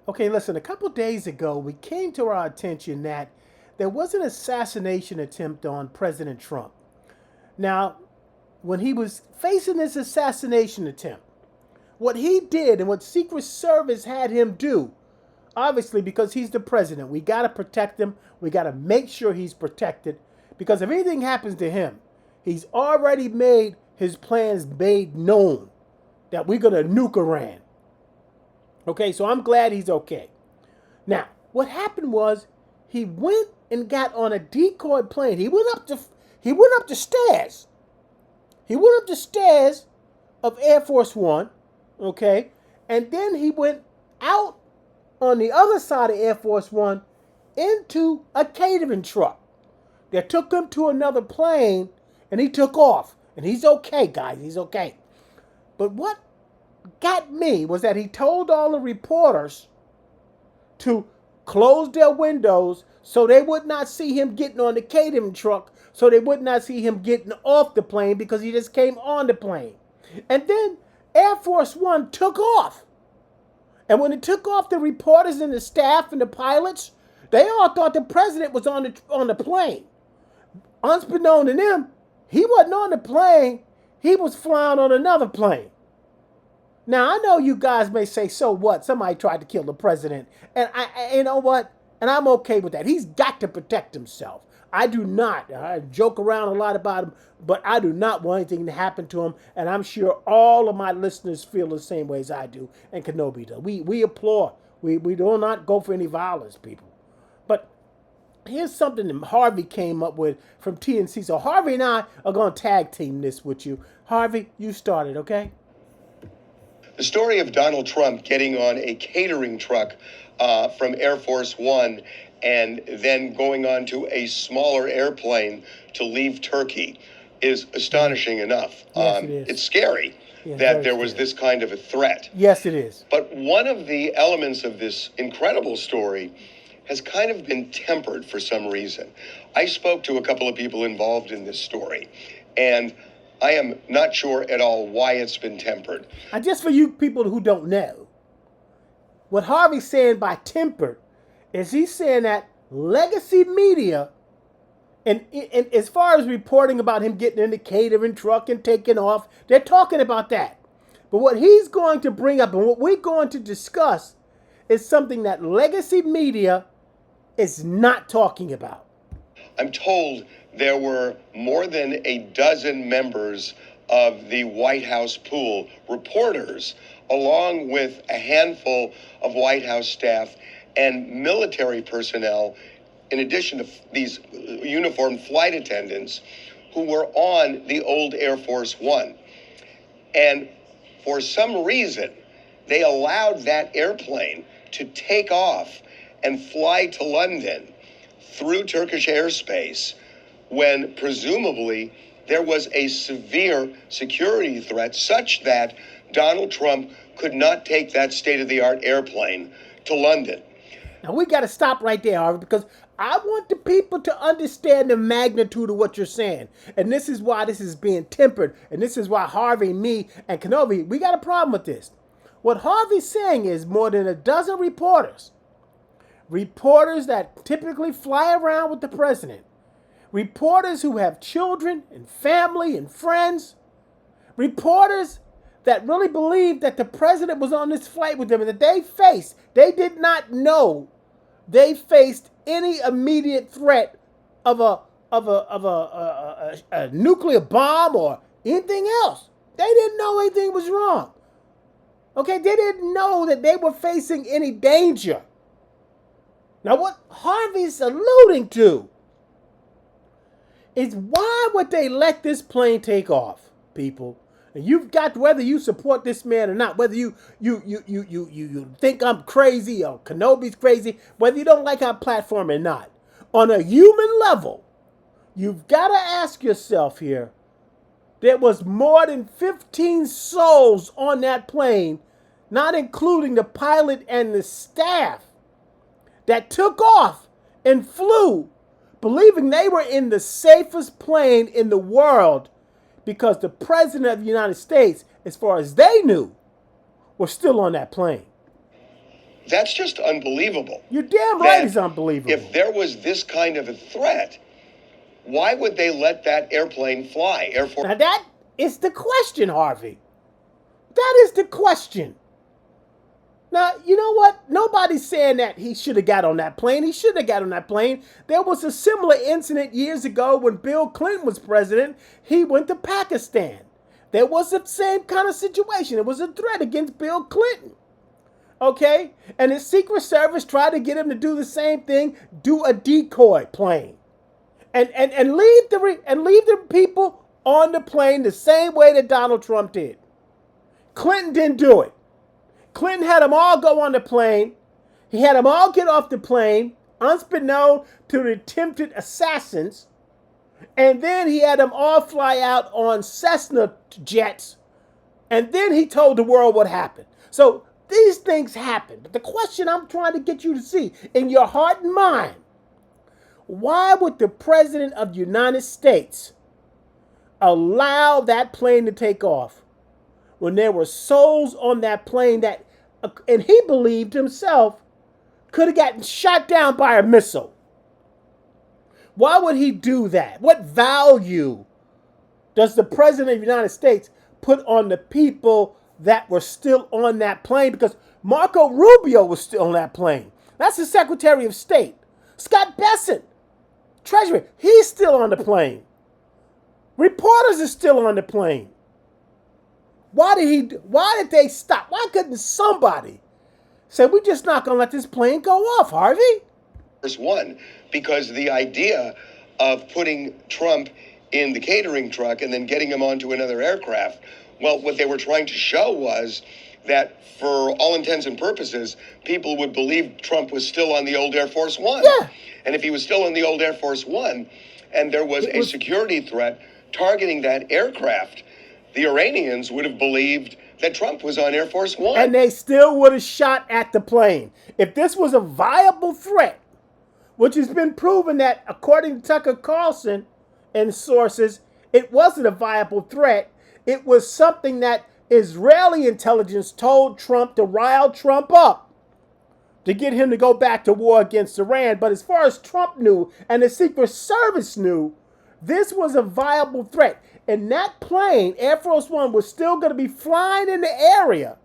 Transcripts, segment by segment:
Okay, listen, a couple days ago, we came to our attention that there was an assassination attempt on President Trump. Now, when he was facing this assassination attempt, what he did and what Secret Service had him do, obviously because he's the president, we got to protect him. We got to make sure he's protected because if anything happens to him, he's already made his plans made known that we're going to nuke Iran. Okay, so I'm glad he's okay. Now, what happened was he went and got on a decoy plane. He went up the stairs. He went up the stairs of Air Force One, okay? And then he went out on the other side of Air Force One into a catering truck that took him to another plane and he took off. And he's okay, guys. He's okay. But what got me was that he told all the reporters to close their windows so they would not see him getting on the catering truck, so they would not see him getting off the plane because he just came on the plane. And then Air Force One took off. And when it took off, the reporters and the staff and the pilots, they all thought the president was on the plane. Unbeknown to them, he wasn't on the plane. He was flying on another plane. Now, I know you guys may say, so what? Somebody tried to kill the president. And you know what? And I'm okay with that. He's got to protect himself. I do not. I joke around a lot about him, but I do not want anything to happen to him. And I'm sure all of my listeners feel the same way as I do and Kenobi does. We applaud. We do not go for any violence, people. But here's something that Harvey came up with from TNC. So Harvey and I are going to tag team this with you. Harvey, you started, okay? The story of Donald Trump getting on a catering truck from Air Force One and then going on to a smaller airplane to leave Turkey is astonishing enough. Yes, it is. It's scary that there was this kind of a threat. Yes, it is. But one of the elements of this incredible story has kind of been tempered for some reason. I spoke to a couple of people involved in this story, and I am not sure at all why it's been tempered. And just for you people who don't know, what Harvey's saying by tempered is he's saying that legacy media, and as far as reporting about him getting in the catering truck and taking off, they're talking about that. But what he's going to bring up and what we're going to discuss is something that legacy media is not talking about. I'm told there were more than a dozen members of the White House pool, reporters, along with a handful of White House staff and military personnel, in addition to these uniformed flight attendants, who were on the old Air Force One. And for some reason, they allowed that airplane to take off and fly to London through Turkish airspace when presumably there was a severe security threat such that Donald Trump could not take that state-of-the-art airplane to London. Now we got to stop right there, Harvey, because I want the people to understand the magnitude of what you're saying. And this is why this is being tempered. And this is why Harvey, me, and Kenobi, we got a problem with this. What Harvey's saying is more than a dozen reporters that typically fly around with the president, reporters who have children and family and friends, reporters that really believe that the president was on this flight with them and that they did not know they faced any immediate threat of a nuclear bomb or anything else. They didn't know anything was wrong. Okay, they didn't know that they were facing any danger. Now, what Harvey's alluding to is why would they let this plane take off, people? And you've got, whether you support this man or not, whether you think I'm crazy or Kenobi's crazy, whether you don't like our platform or not, on a human level, you've got to ask yourself here, there was more than 15 souls on that plane, not including the pilot and the staff, that took off and flew, believing they were in the safest plane in the world because the president of the United States, as far as they knew, was still on that plane. That's just unbelievable. You're damn right it's unbelievable. If there was this kind of a threat, why would they let that airplane fly? Air Force. Now that is the question, Harvey. That is the question. Now, you know what? Nobody's saying that he should have got on that plane. He shouldn't have got on that plane. There was a similar incident years ago when Bill Clinton was president. He went to Pakistan. There was the same kind of situation. It was a threat against Bill Clinton. Okay? And the Secret Service tried to get him to do the same thing, do a decoy plane. And leave the people on the plane the same way that Donald Trump did. Clinton didn't do it. Clinton had them all go on the plane. He had them all get off the plane, unbeknownst to the attempted assassins. And then he had them all fly out on Cessna jets. And then he told the world what happened. So these things happen. But the question I'm trying to get you to see in your heart and mind, why would the President of the United States allow that plane to take off when there were souls on that plane that, and he believed himself, could have gotten shot down by a missile? Why would he do that? What value does the President of the United States put on the people that were still on that plane? Because Marco Rubio was still on that plane. That's the Secretary of State. Scott Bessent, Treasury, he's still on the plane. Reporters are still on the plane. Why did they stop? Why couldn't somebody say, we're just not going to let this plane go off, Harvey? First one, because the idea of putting Trump in the catering truck and then getting him onto another aircraft, well, what they were trying to show was that for all intents and purposes, people would believe Trump was still on the old Air Force One. Yeah. And if he was still on the old Air Force One and there was a security threat targeting that aircraft, the Iranians would have believed that Trump was on Air Force One. And they still would have shot at the plane. If this was a viable threat, which has been proven that, according to Tucker Carlson and sources, it wasn't a viable threat. It was something that Israeli intelligence told Trump to rile Trump up, to get him to go back to war against Iran. But as far as Trump knew and the Secret Service knew, this was a viable threat. And that plane, Air Force One, was still going to be flying in the area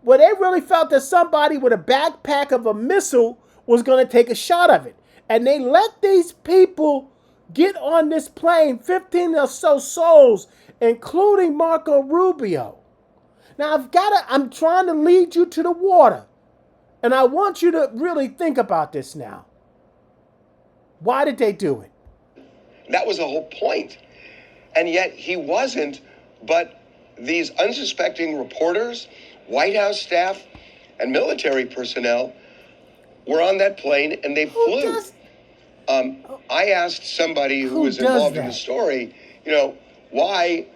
where they really felt that somebody with a backpack of a missile was going to take a shot of it. And they let these people get on this plane, 15 or so souls, including Marco Rubio. Now, I'm trying to lead you to the water. And I want you to really think about this now. Why did they do it? That was the whole point. And yet he wasn't, but these unsuspecting reporters, White House staff, and military personnel were on that plane and they flew. I asked somebody who was involved in the story, why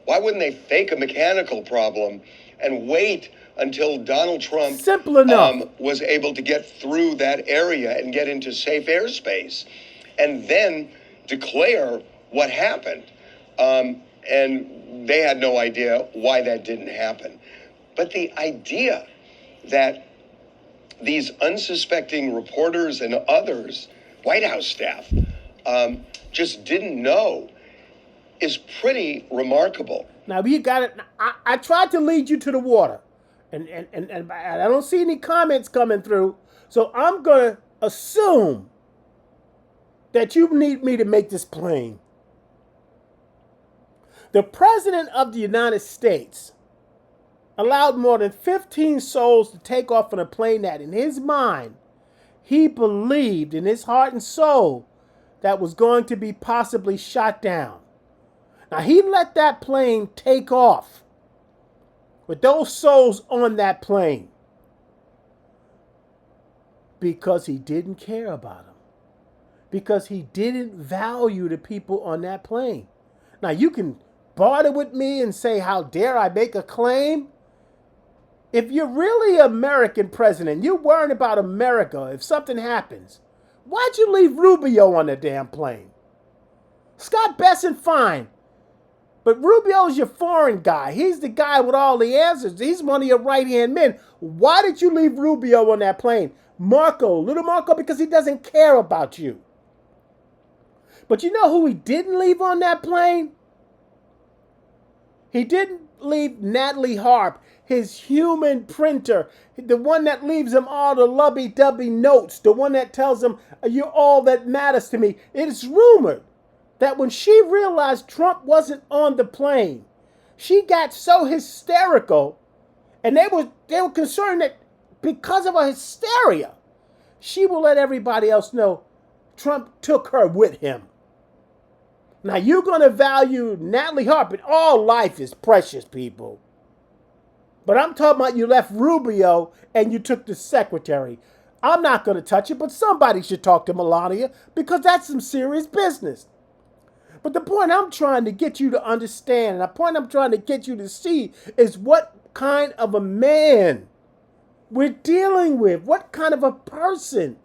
wouldn't they fake a mechanical problem and wait until Donald Trump was able to get through that area and get into safe airspace and then declare what happened? And they had no idea why that didn't happen. But the idea that these unsuspecting reporters and others, White House staff, just didn't know is pretty remarkable. Now, you got it. I tried to lead you to the water, and I don't see any comments coming through, so I'm going to assume that you need me to make this plain. The President of the United States allowed more than 15 souls to take off on a plane that, in his mind, he believed in his heart and soul that was going to be possibly shot down. Now, he let that plane take off with those souls on that plane because he didn't care about them, because he didn't value the people on that plane. Now, you can barter with me and say, how dare I make a claim? If you're really an American president, you're worrying about America, if something happens, why'd you leave Rubio on the damn plane? Scott Bessent, fine. But Rubio's your foreign guy. He's the guy with all the answers. He's one of your right-hand men. Why did you leave Rubio on that plane? Little Marco, because he doesn't care about you. But you know who he didn't leave on that plane? He didn't leave Natalie Harp, his human printer, the one that leaves him all the lovey-dovey notes, the one that tells him, you're all that matters to me. It is rumored that when she realized Trump wasn't on the plane, she got so hysterical, and they were concerned that because of her hysteria, she will let everybody else know Trump took her with him. Now, you're going to value Natalie Harp, and all life is precious, people. But I'm talking about you left Rubio and you took the secretary. I'm not going to touch it, but somebody should talk to Melania because that's some serious business. But the point I'm trying to get you to understand, and the point I'm trying to get you to see, is what kind of a man we're dealing with. What kind of a person.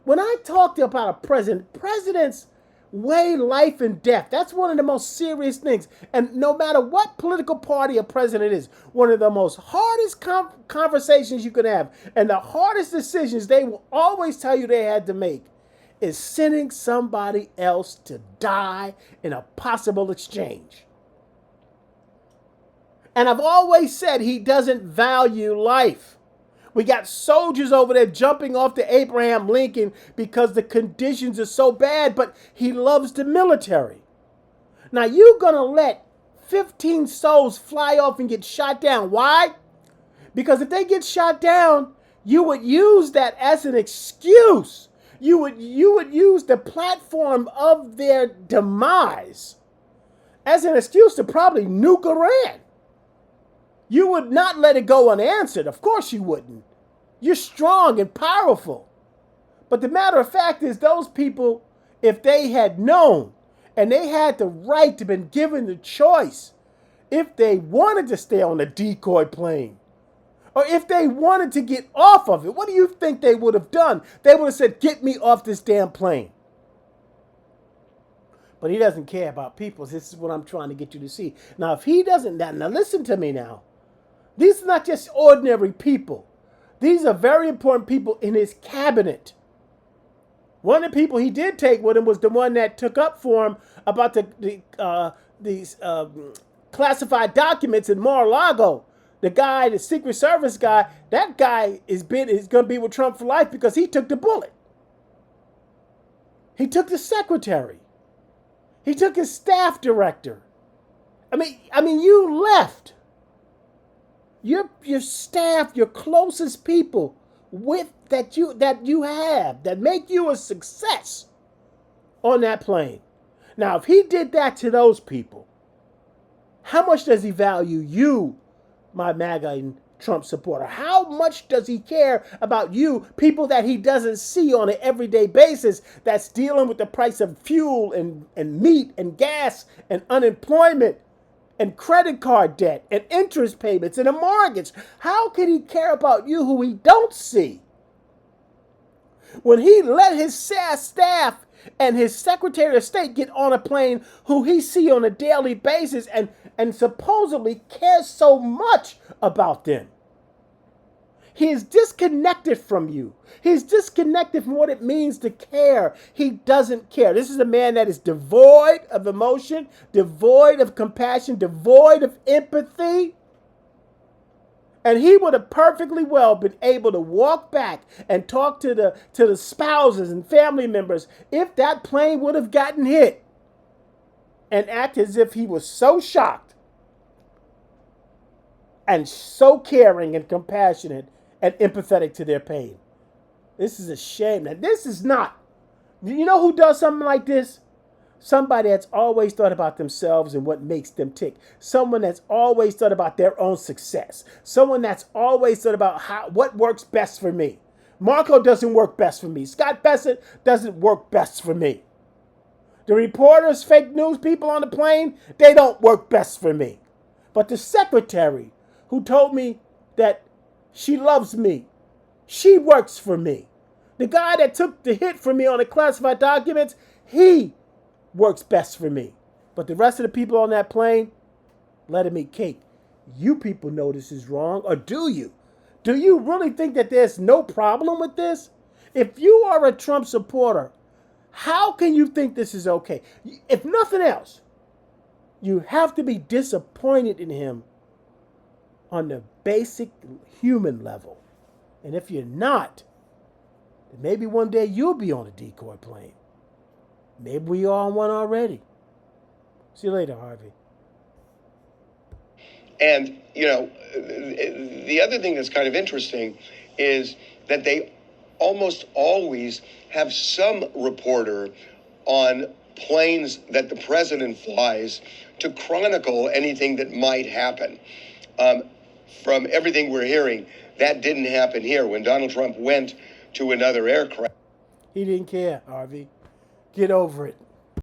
When I talk to you about a president, presidents weigh life and death. That's one of the most serious things. And no matter what political party a president is, one of the most hardest conversations you could have and the hardest decisions they will always tell you they had to make is sending somebody else to die in a possible exchange. And I've always said he doesn't value life. We got soldiers over there jumping off to Abraham Lincoln because the conditions are so bad, but he loves the military. Now, you're going to let 15 souls fly off and get shot down. Why? Because if they get shot down, you would use that as an excuse. You would use the platform of their demise as an excuse to probably nuke Iran. You would not let it go unanswered. Of course you wouldn't. You're strong and powerful. But the matter of fact is, those people, if they had known and they had the right to been given the choice, if they wanted to stay on the Decoy plane, or if they wanted to get off of it, what do you think they would have done? They would have said, get me off this damn plane. But he doesn't care about people. This is what I'm trying to get you to see. Now, if he doesn't, now listen to me now. These are not just ordinary people. These are very important people in his cabinet. One of the people he did take with him was the one that took up for him about these classified documents in Mar-a-Lago. The guy, the Secret Service guy, that guy is going to be with Trump for life because he took the bullet. He took the secretary. He took his staff director. I mean, you left your staff, your closest people that you have that make you a success on that plane. Now, if he did that to those people, how much does he value you, my MAGA and Trump supporter? How much does he care about you, people that he doesn't see on an everyday basis, that's dealing with the price of fuel and meat and gas and unemployment and credit card debt and interest payments and a mortgage? How can he care about you who he don't see? When he let his staff and his Secretary of State get on a plane who he see on a daily basis and supposedly cares so much about them. He is disconnected from you. He's disconnected from what it means to care. He doesn't care. This is a man that is devoid of emotion, devoid of compassion, devoid of empathy. And he would have perfectly well been able to walk back and talk to the spouses and family members if that plane would have gotten hit, and act as if he was so shocked and so caring and compassionate and empathetic to their pain. This is a shame. Now, this is not, you know who does something like this? Somebody that's always thought about themselves and what makes them tick. Someone that's always thought about their own success. Someone that's always thought about what works best for me. Marco doesn't work best for me. Scott Bessent doesn't work best for me. The reporters, fake news people on the plane, they don't work best for me. But the secretary who told me that she loves me, she works for me. The guy that took the hit for me on the classified documents, he works best for me. But the rest of the people on that plane, let him eat cake. You people know this is wrong, or do you? Do you really think that there's no problem with this? If you are a Trump supporter, how can you think this is okay? If nothing else, you have to be disappointed in him on the basic human level. And if you're not, then maybe one day you'll be on a Decoy plane. Maybe we are on one already. See you later, Harvey. And, the other thing that's kind of interesting is that they almost always have some reporter on planes that the president flies to chronicle anything that might happen. From everything we're hearing, that didn't happen here. When Donald Trump went to another aircraft, He didn't care, Harvey. Get over it.